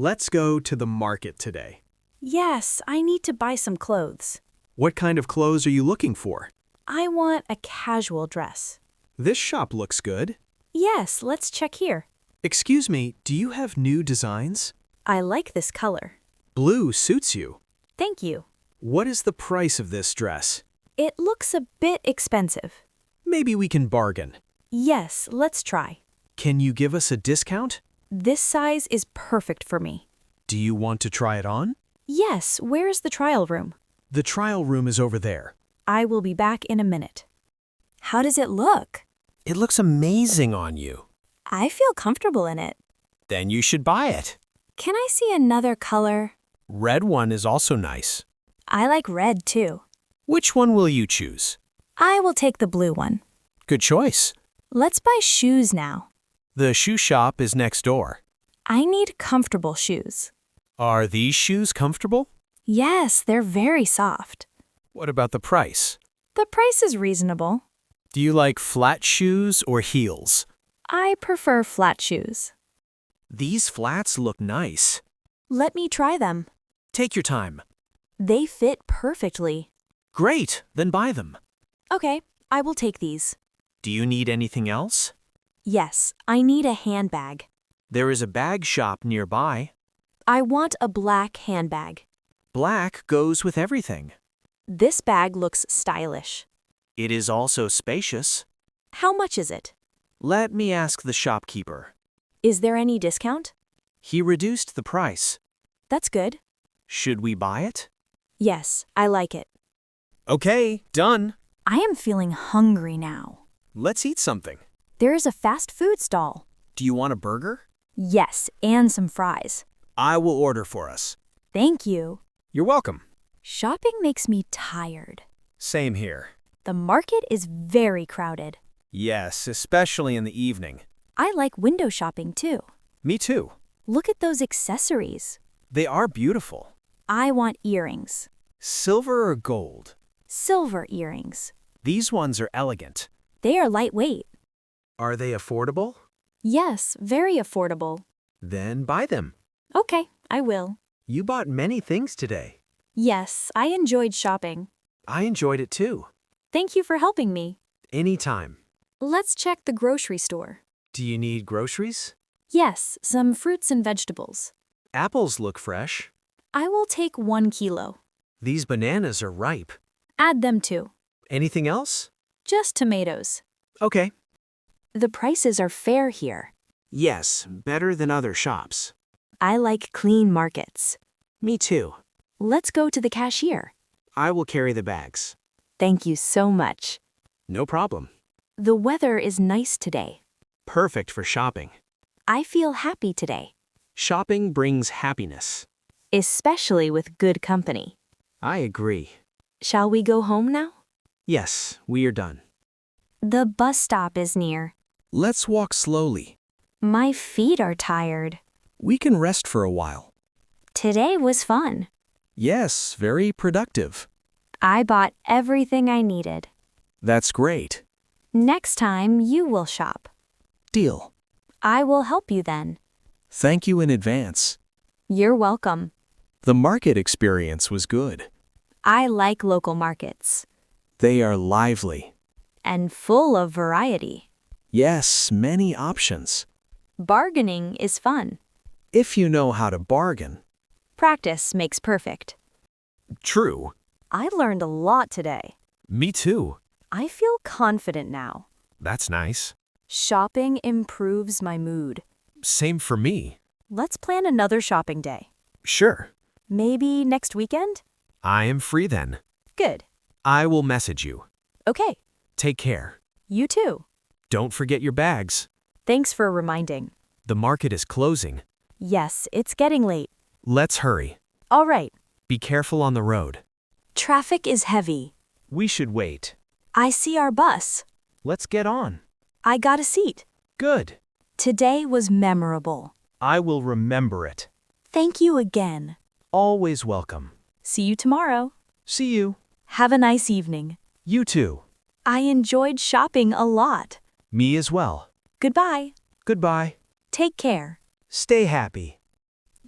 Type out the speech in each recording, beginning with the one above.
Let's go to the market today. Yes, I need to buy some clothes. What kind of clothes are you looking for? I want a casual dress. This shop looks good. Yes, let's check here. Excuse me, do you have new designs? I like this color. Blue suits you. Thank you. What is the price of this dress? It looks a bit expensive. Maybe we can bargain. Yes, let's try. Can you give us a discount? This size is perfect for me. Do you want to try it on? Yes, where is the trial room? The trial room is over there. I will be back in a minute. How does it look? It looks amazing on you. I feel comfortable in it. Then you should buy it. Can I see another color? Red one is also nice. I like red too. Which one will you choose? I will take the blue one. Good choice. Let's buy shoes now. The shoe shop is next door. I need comfortable shoes. Are these shoes comfortable? Yes, they're very soft. What about the price? The price is reasonable. Do you like flat shoes or heels? I prefer flat shoes. These flats look nice. Let me try them. Take your time. They fit perfectly. Great, then buy them. Okay, I will take these. Do you need anything else? Yes, I need a handbag. There is a bag shop nearby. I want a black handbag. Black goes with everything. This bag looks stylish. It is also spacious. How much is it? Let me ask the shopkeeper. Is there any discount? He reduced the price. That's good. Should we buy it? Yes, I like it. Okay, done. I am feeling hungry now. Let's eat something. There is a fast food stall. Do you want a burger? Yes, and some fries. I will order for us. Thank you. You're welcome. Shopping makes me tired. Same here. The market is very crowded. Yes, especially in the evening. I like window shopping too. Me too. Look at those accessories. They are beautiful. I want earrings. Silver or gold? Silver earrings. These ones are elegant. They are lightweight. Are they affordable? Yes, very affordable. Then buy them. Okay, I will. You bought many things today. Yes, I enjoyed shopping. I enjoyed it too. Thank you for helping me. Anytime. Let's check the grocery store. Do you need groceries? Yes, some fruits and vegetables. Apples look fresh. I will take 1 kilo. These bananas are ripe. Add them too. Anything else? Just tomatoes. Okay. The prices are fair here. Yes, better than other shops. I like clean markets. Me too. Let's go to the cashier. I will carry the bags. Thank you so much. No problem. The weather is nice today. Perfect for shopping. I feel happy today, Shopping brings happiness. especially with good company. I agree. Shall we go home now? Yes, we are done. The bus stop is near. Let's walk slowly. My feet are tired. We can rest for a while. Today was fun. Yes, very productive. I bought everything I needed. That's great. Next time you will shop. Deal. I will help you then. Thank you in advance. You're welcome. The market experience was good. I like local markets. They are lively. And full of variety. Yes, many options. Bargaining is fun. If you know how to bargain. Practice makes perfect. True. I learned a lot today. Me too. I feel confident now. That's nice. Shopping improves my mood. Same for me. Let's plan another shopping day. Sure. Maybe next weekend? I am free then. Good. I will message you. Okay. Take care. You too. Don't forget your bags. Thanks for reminding. The market is closing. Yes, it's getting late. Let's hurry. All right. Be careful on the road. Traffic is heavy. We should wait. I see our bus. Let's get on. I got a seat. Good. Today was memorable. I will remember it. Thank you again. Always welcome. See you tomorrow. See you. Have a nice evening. You too. I enjoyed shopping a lot. Me as well. Goodbye. Goodbye. Take care. Stay happy.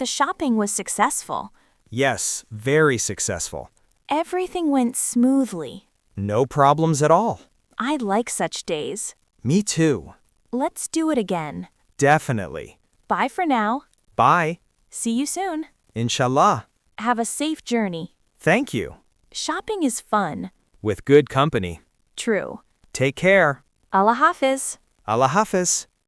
The shopping was successful. Yes, very successful. Everything went smoothly. No problems at all. I like such days. Me too. Let's do it again. Definitely. Bye for now. Bye. See you soon. Inshallah. Have a safe journey. Thank you. Shopping is fun. With good company. True. Take care. Allah Hafiz. Allah Hafiz.